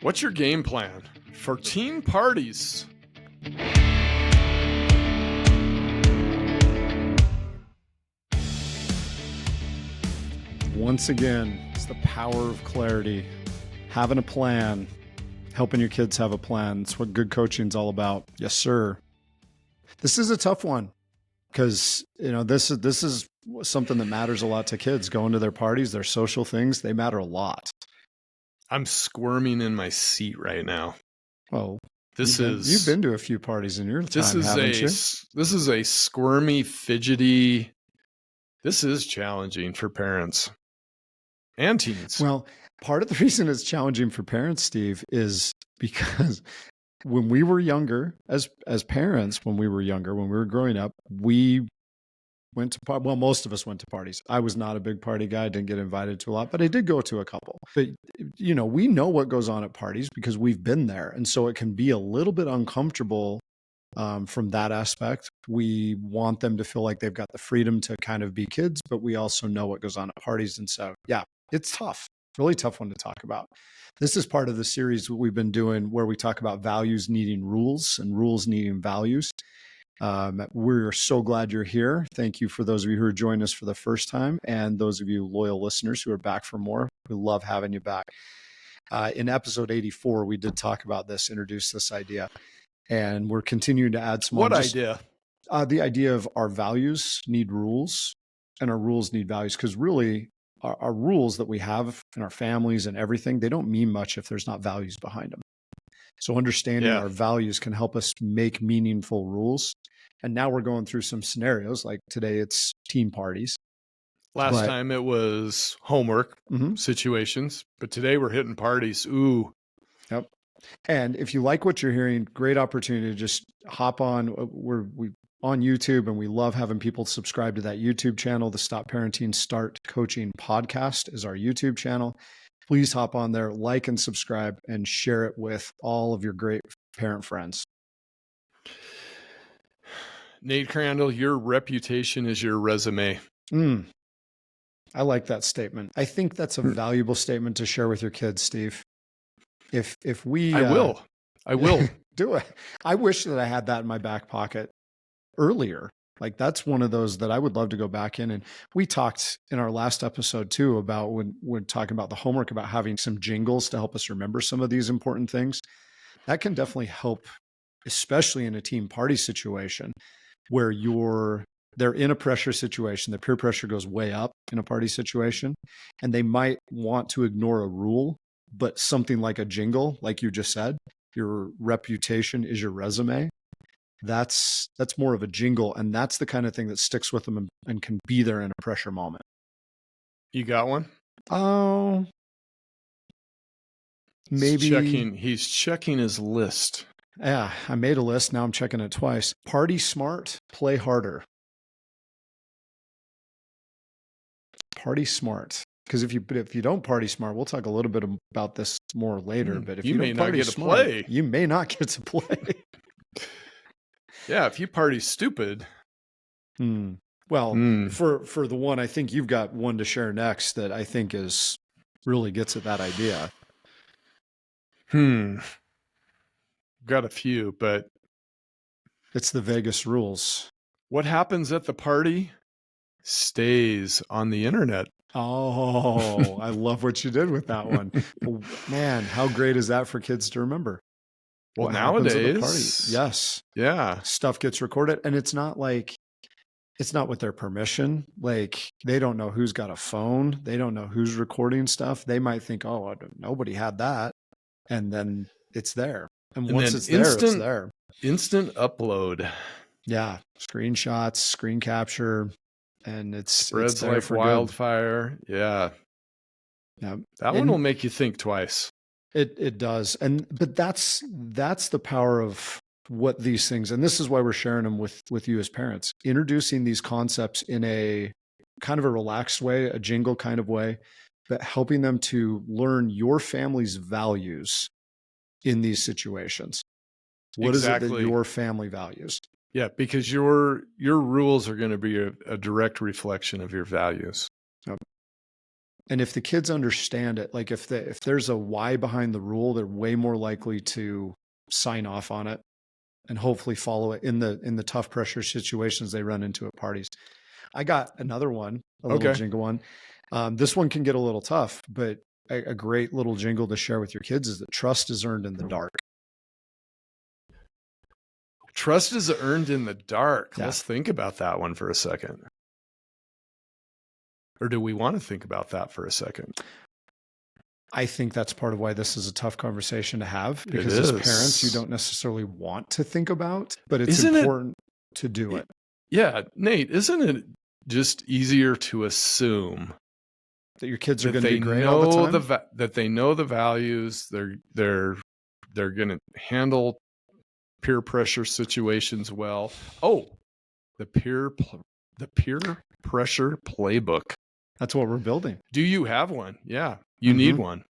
What's your game plan for teen parties? Once again, it's the power of clarity. Having a plan, helping your kids have a plan. It's what good coaching is all about. Yes, sir. This is a tough one because, this is something that matters a lot to kids. Going to their parties, their social things, they matter a lot. I'm squirming in my seat right now. Oh, you've been to a few parties in your time, haven't you? This is a squirmy, fidgety. This is challenging for parents and teens. Well, part of the reason it's challenging for parents, Steve, is because when we were younger, as parents, when we were growing up, we went to most of us went to parties. I was not a big party guy, didn't get invited to a lot, but I did go to a couple. But we know what goes on at parties because we've been there, and so it can be a little bit uncomfortable from that aspect. We want them to feel like they've got the freedom to kind of be kids, but we also know what goes on at parties, and so yeah, it's tough. Really tough one to talk about. This is part of the series we've been doing where we talk about values needing rules and rules needing values. We're so glad you're here. Thank you for those of you who are joining us for the first time and those of you loyal listeners who are back for more. We love having you back. In episode 84, we did talk about this, introduce this idea, and we're continuing to add some. What idea? The idea of our values need rules and our rules need values, because really our rules that we have in our families and everything, they don't mean much if there's not values behind them. So understanding our values can help us make meaningful rules. And now we're going through some scenarios, like today it's teen parties. Last time it was homework situations, but today we're hitting parties. Ooh. Yep. And if you like what you're hearing, great opportunity to just hop on. We're on YouTube, and we love having people subscribe to that YouTube channel. The Stop Parenting, Start Coaching podcast is our YouTube channel. Please hop on there, like and subscribe, and share it with all of your great parent friends. Nate Crandall, your reputation is your resume. I like that statement. I think that's a valuable statement to share with your kids, Steve. If we, I will do it. I wish that I had that in my back pocket earlier. Like that's one of those that I would love to go back in. And we talked in our last episode too about when we're talking about the homework, about having some jingles to help us remember some of these important things. That can definitely help, especially in a team party situation where they're in a pressure situation. The peer pressure goes way up in a party situation, and they might want to ignore a rule, but something like a jingle, like you just said, your reputation is your resume. That's more of a jingle, and that's the kind of thing that sticks with them and can be there in a pressure moment. You got one? Oh, maybe. He's checking his list. Yeah, I made a list. Now I'm checking it twice. Party smart, play harder. Party smart. Because if you don't party smart, we'll talk a little bit about this more later. But if you don't party smart, you may not get to play. Yeah, if you party stupid. Well, for the one, I think you've got one to share next that I think really gets at that idea. Got a few, but it's the Vegas rules. What happens at the party stays on the internet. Oh, I love what you did with that one. Man, how great is that for kids to remember? Well, nowadays, yes. Yeah. Stuff gets recorded, and it's not with their permission. Like, they don't know who's got a phone. They don't know who's recording stuff. They might think, oh, nobody had that. And then it's there. And once it's there, it's there. Instant upload. Yeah. Screenshots, screen capture, and it spreads like wildfire. Good. Yeah. That one will make you think twice. It does. But that's the power of what these things, and this is why we're sharing them with you as parents, introducing these concepts in a kind of a relaxed way, a jingle kind of way, but helping them to learn your family's values in these situations. What is it that your family values? Yeah, because your rules are going to be a direct reflection of your values. Yep. And if the kids understand it, like if there's a why behind the rule, they're way more likely to sign off on it and hopefully follow it in the tough pressure situations they run into at parties. I got another one, a little Okay. jingle one. This one can get a little tough, but a great little jingle to share with your kids is that trust is earned in the dark. Trust is earned in the dark. Yeah. Let's think about that one for a second. Or do we want to think about that for a second? I think that's part of why this is a tough conversation to have, because as parents, you don't necessarily want to think about, but it's important to do it. Yeah. Nate, isn't it just easier to assume that your kids are going to be great all the time? That they know the values, they're going to handle peer pressure situations well. Oh, the peer pressure playbook. That's what we're building. Do you have one? Yeah, you need one.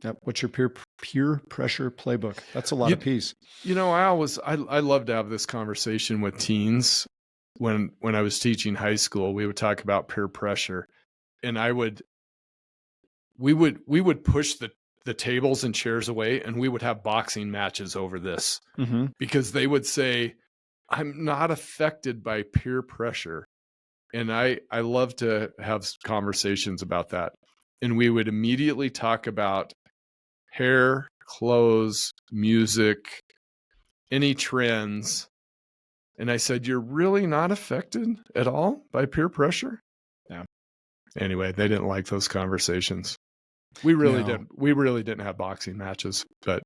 Yep. What's your peer pressure playbook? That's a lot of P's. You know, I love to have this conversation with teens. When I was teaching high school, we would talk about peer pressure, and we would push the tables and chairs away, and we would have boxing matches over this because they would say, I'm not affected by peer pressure. And I love to have conversations about that. And we would immediately talk about hair, clothes, music, any trends. And I said, you're really not affected at all by peer pressure? Yeah. Anyway, they didn't like those conversations. We really didn't have boxing matches, but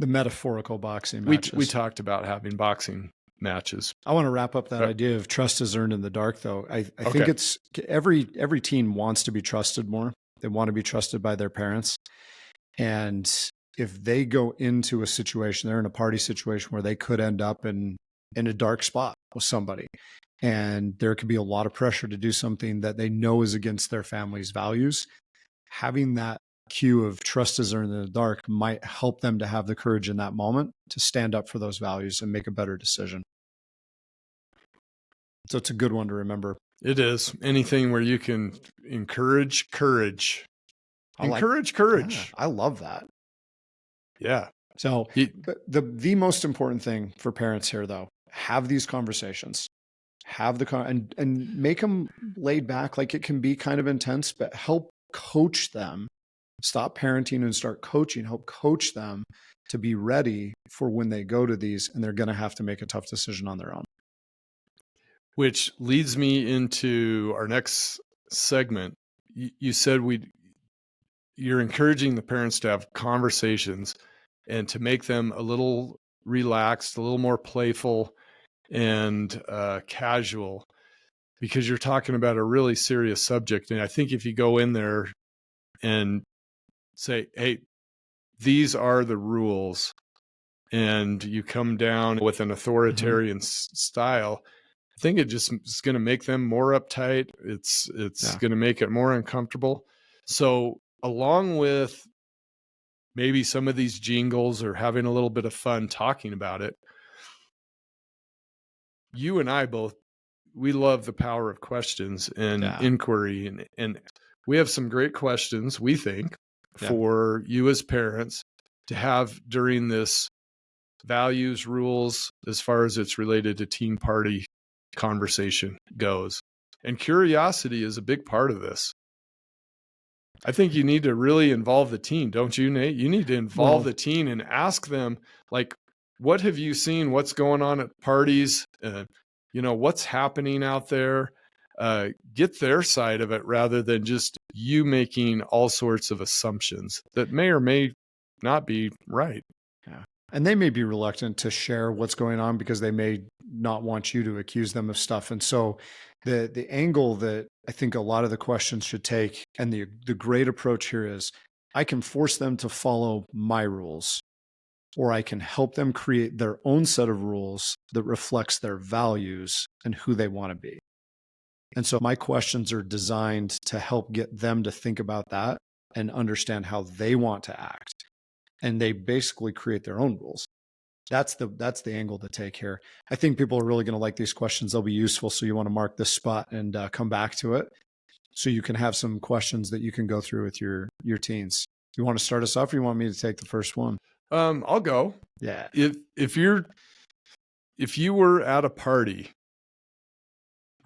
the metaphorical boxing matches. We talked about having boxing matches. I want to wrap up that idea of trust is earned in the dark, though. I think it's every teen wants to be trusted more. They want to be trusted by their parents. And if they go into a situation, they're in a party situation where they could end up in a dark spot with somebody. And there could be a lot of pressure to do something that they know is against their family's values. Having that cue of trust is earned in the dark might help them to have the courage in that moment to stand up for those values and make a better decision. So it's a good one to remember. It is. Anything where you can encourage courage. Courage. Yeah, I love that. Yeah. So the most important thing for parents here, though, have these conversations. Have and make them laid back. Like, it can be kind of intense, but help coach them. Stop parenting and start coaching. Help coach them to be ready for when they go to these and they're going to have to make a tough decision on their own. Which leads me into our next segment. You said you're encouraging the parents to have conversations and to make them a little relaxed, a little more playful and casual, because you're talking about a really serious subject. And I think if you go in there and say, hey, these are the rules, and you come down with an authoritarian style, I think it just is going to make them more uptight. It's going to make it more uncomfortable. So along with maybe some of these jingles or having a little bit of fun talking about it, you and I both, we love the power of questions and inquiry. And we have some great questions, we think, for you as parents to have during this values, rules, as far as it's related to teen party conversation goes. And curiosity is a big part of this. I think you need to really involve the teen, don't you, Nate? You need to involve the teen and ask them, like, what have you seen? What's going on at parties? What's happening out there? Get their side of it rather than just you making all sorts of assumptions that may or may not be right. Yeah. And they may be reluctant to share what's going on because they may not want you to accuse them of stuff. And so the angle that I think a lot of the questions should take, and the great approach here is, I can force them to follow my rules, or I can help them create their own set of rules that reflects their values and who they want to be. And so my questions are designed to help get them to think about that and understand how they want to act. And they basically create their own rules. That's the angle to take here. I think people are really going to like these questions. They'll be useful. So you want to mark this spot and come back to it. so you can have some questions that you can go through with your teens. You want to start us off, or you want me to take the first one? I'll go. Yeah. If you were at a party,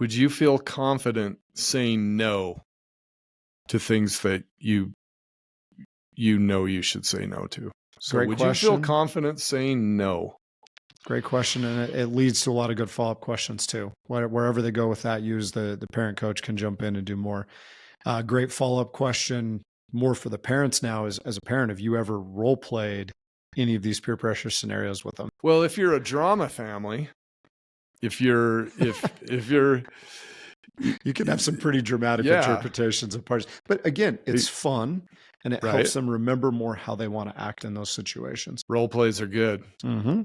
would you feel confident saying no to things that you know you should say no to? So Great would question. you feel confident saying no? Great question. And it leads to a lot of good follow-up questions too. Wherever they go with that, use the parent coach can jump in and do more. Great follow-up question, more for the parents now, is as a parent, have you ever role played any of these peer pressure scenarios with them? Well, if you're a drama family, if you're you can have some pretty dramatic interpretations of parties. But again, it's fun, and it helps them remember more how they want to act in those situations. Role plays are good. Mm-hmm.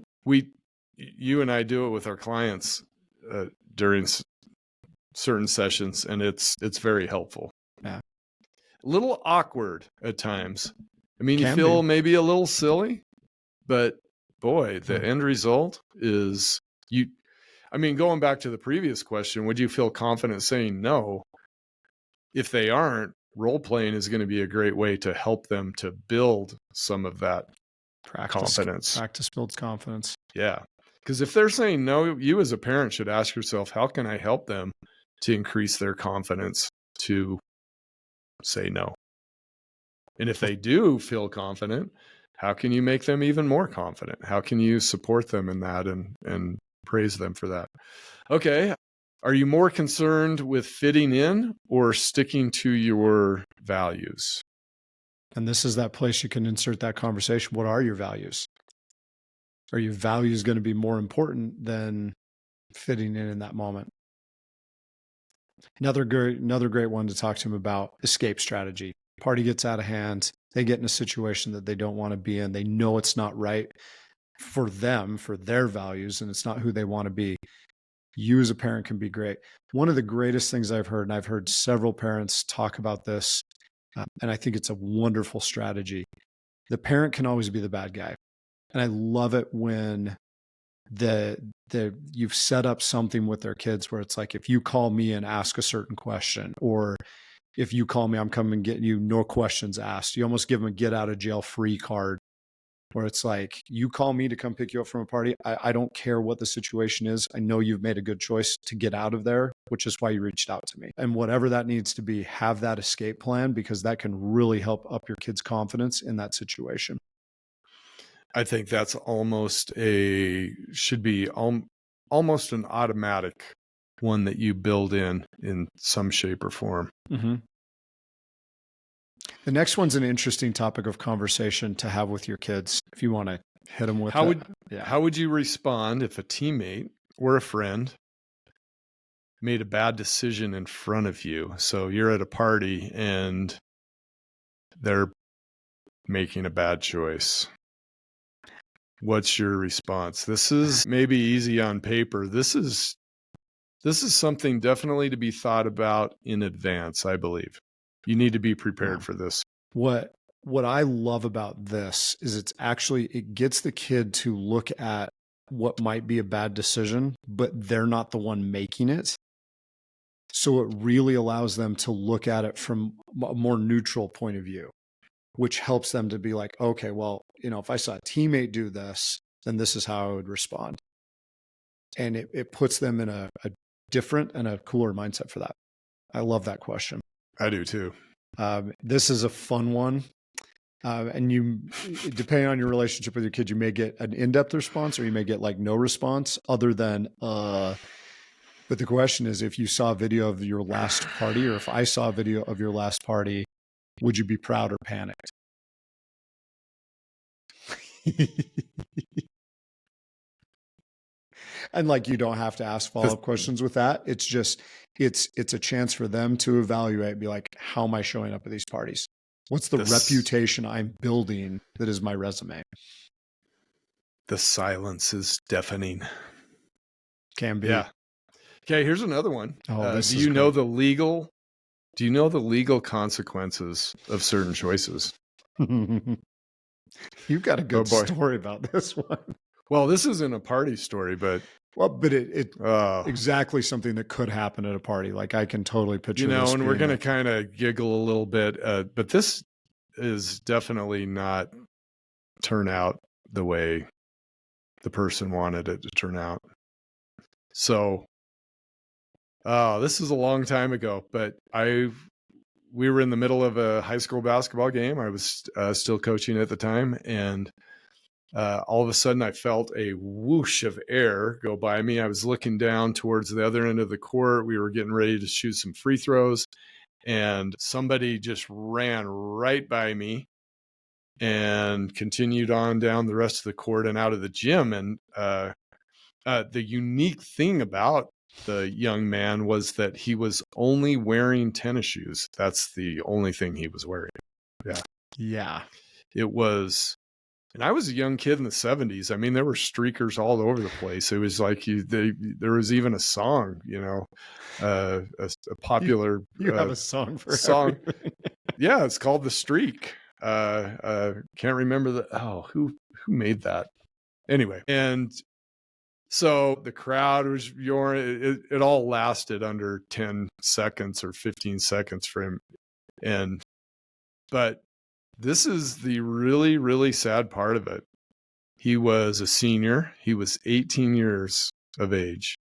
You and I do it with our clients during certain sessions, and it's very helpful. Yeah. A little awkward at times. I mean, you feel maybe a little silly, but boy, the end result is going back to the previous question, would you feel confident saying no? If they aren't, role playing is going to be a great way to help them to build some of that confidence. Practice builds confidence. Yeah. Because if they're saying no, you as a parent should ask yourself, how can I help them to increase their confidence to say no? And if they do feel confident, how can you make them even more confident? How can you support them in that and praise them for that? Okay. Are you more concerned with fitting in or sticking to your values? And this is that place you can insert that conversation. What are your values? Are your values going to be more important than fitting in that moment? Another great one to talk to them about: escape strategy. Party gets out of hand. They get in a situation that they don't want to be in. They know it's not right for them, for their values, and it's not who they want to be. You as a parent can be great. One of the greatest things I've heard, and I've heard several parents talk about this, and I think it's a wonderful strategy. The parent can always be the bad guy. And I love it when you've set up something with their kids where it's like, if you call me and ask a certain question, or if you call me, I'm coming and get you, no questions asked. You almost give them a get out of jail free card, where it's like, you call me to come pick you up from a party. I don't care what the situation is. I know you've made a good choice to get out of there, which is why you reached out to me. And whatever that needs to be, have that escape plan, because that can really help up your kid's confidence in that situation. I think that's almost should be almost an automatic one that you build in some shape or form. Mm-hmm. The next one's an interesting topic of conversation to have with your kids. If you want to hit them with how would you respond if a teammate or a friend made a bad decision in front of you? So you're at a party and they're making a bad choice. What's your response? This is maybe easy on paper. This is something definitely to be thought about in advance, I believe. You need to be prepared for this. What I love about this is it gets the kid to look at what might be a bad decision, but they're not the one making it. So it really allows them to look at it from a more neutral point of view, which helps them to be like, okay, well, if I saw a teammate do this, then this is how I would respond. And it puts them in a different and a cooler mindset for that. I love that question. I do too. This is a fun one. And depending on your relationship with your kid, you may get an in-depth response, or you may get like no response other than, but the question is, if you saw a video of your last party, or if I saw a video of your last party, would you be proud or panicked? And like, you don't have to ask follow-up questions with that. It's just, it's a chance for them to evaluate, be like, how am I showing up at these parties? What's the reputation I'm building that is my resume? The silence is deafening. Can be. Yeah. Okay, here's another one. Do you know the legal consequences of certain choices? You've got a good story about this one. Well, this isn't a party story, but Well, but it Oh, exactly something that could happen at a party. Like I can totally picture you know, this and we're being going to kind of giggle a little bit, but this is definitely not turn out the way the person wanted it to turn out. So, this is a long time ago, but we were in the middle of a high school basketball game. I was still coaching at the time, and all of a sudden I felt a whoosh of air go by me. I was looking down towards the other end of the court. We were getting ready to shoot some free throws, and somebody just ran right by me and continued on down the rest of the court and out of the gym. And the unique thing about the young man was that he was only wearing tennis shoes. That's the only thing he was wearing. Yeah. Yeah. It was, and I was a young kid in the 70s. I mean, there were streakers all over the place. It was like there was even a song, you know, a popular You have a song for song. everything. Yeah, it's called The Streak. Can't remember who made that. Anyway, and so the crowd was roaring. It all lasted under 10 seconds or 15 seconds for him. But this is the really, really sad part of it. He was a senior. He was 18 years of age.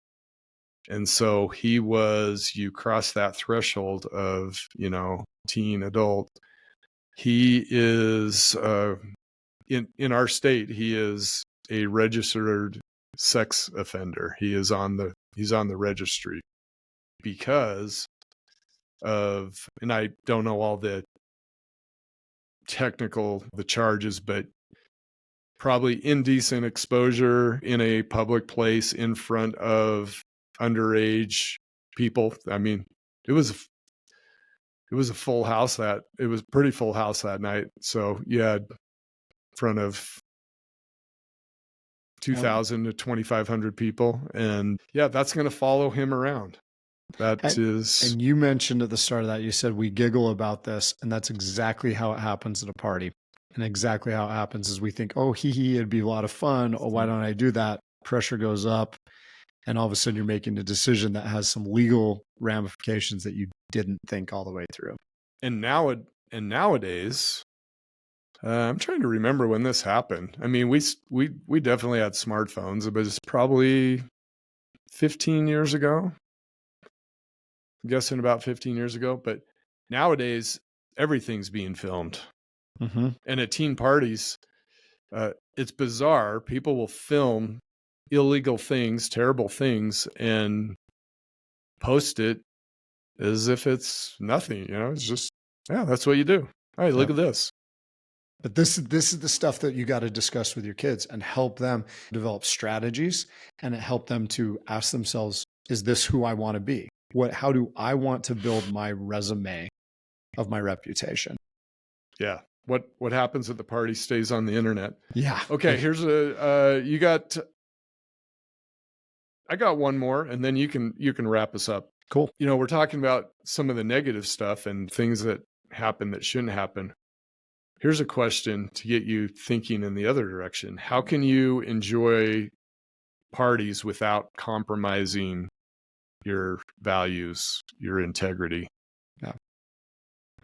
And so you cross that threshold of, you know, teen adult. He is, in our state, he is a registered sex offender. He's on the registry because of, and I don't know all the charges, but probably indecent exposure in a public place in front of underage people. I mean, it was a full house it was pretty full house that night. So you had in front of 2,000 to 2,500 people. And yeah, that's going to follow him around. And you mentioned at the start of that, you said we giggle about this, and that's exactly how it happens at a party. And exactly how it happens is we think, oh, it'd be a lot of fun. Oh, why don't I do that? Pressure goes up. And all of a sudden you're making a decision that has some legal ramifications that you didn't think all the way through. And nowadays, I'm trying to remember when this happened. I mean, we definitely had smartphones, but it's probably 15 years ago. I'm guessing about 15 years ago. But nowadays, everything's being filmed. Mm-hmm. And at teen parties, it's bizarre. People will film illegal things, terrible things, and post it as if it's nothing. You know, it's just, yeah, that's what you do. All right, look at this. But this is the stuff that you got to discuss with your kids and help them develop strategies and help them to ask themselves, is this who I want to be? How do I want to build my resume of my reputation? Yeah. What happens at the party stays on the internet. Yeah. Okay. Here's I got one more, and then you can wrap us up. Cool. You know, we're talking about some of the negative stuff and things that happen that shouldn't happen. Here's a question to get you thinking in the other direction. How can you enjoy parties without compromising your values, your integrity? Yeah.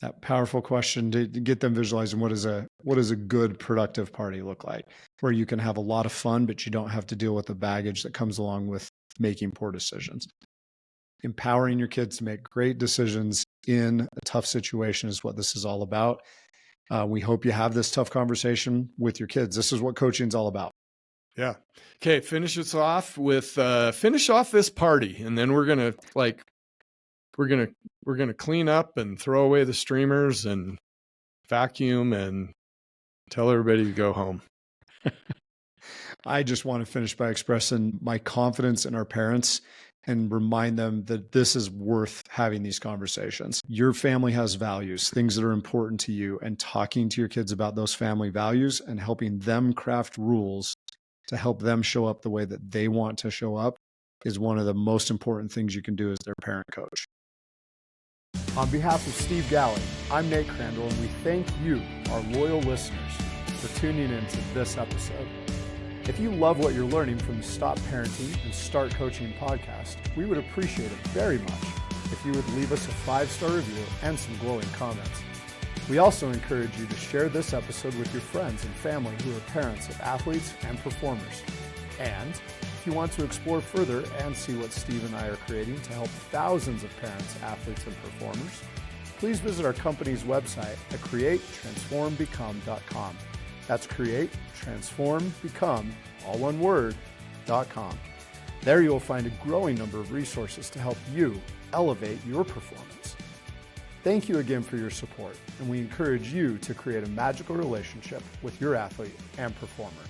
That powerful question to get them visualizing what does a good productive party look like, where you can have a lot of fun, but you don't have to deal with the baggage that comes along with making poor decisions. Empowering your kids to make great decisions in a tough situation is what this is all about. We hope you have this tough conversation with your kids. This is what coaching is all about. Yeah. Okay. Finish off this party, and then we're gonna clean up and throw away the streamers and vacuum and tell everybody to go home. I just want to finish by expressing my confidence in our parents and remind them that this is worth having these conversations. Your family has values, things that are important to you, and talking to your kids about those family values and helping them craft rules to help them show up the way that they want to show up is one of the most important things you can do as their parent coach. On behalf of Steve Galli, I'm Nate Crandall, and we thank you, our loyal listeners, for tuning in to this episode. If you love what you're learning from the Stop Parenting and Start Coaching podcast, we would appreciate it very much if you would leave us a 5-star review and some glowing comments. We also encourage you to share this episode with your friends and family who are parents of athletes and performers. And if you want to explore further and see what Steve and I are creating to help thousands of parents, athletes, and performers, please visit our company's website at createtransformbecome.com. That's createtransformbecome, all one word, .com. There you'll find a growing number of resources to help you elevate your performance. Thank you again for your support, and we encourage you to create a magical relationship with your athlete and performer.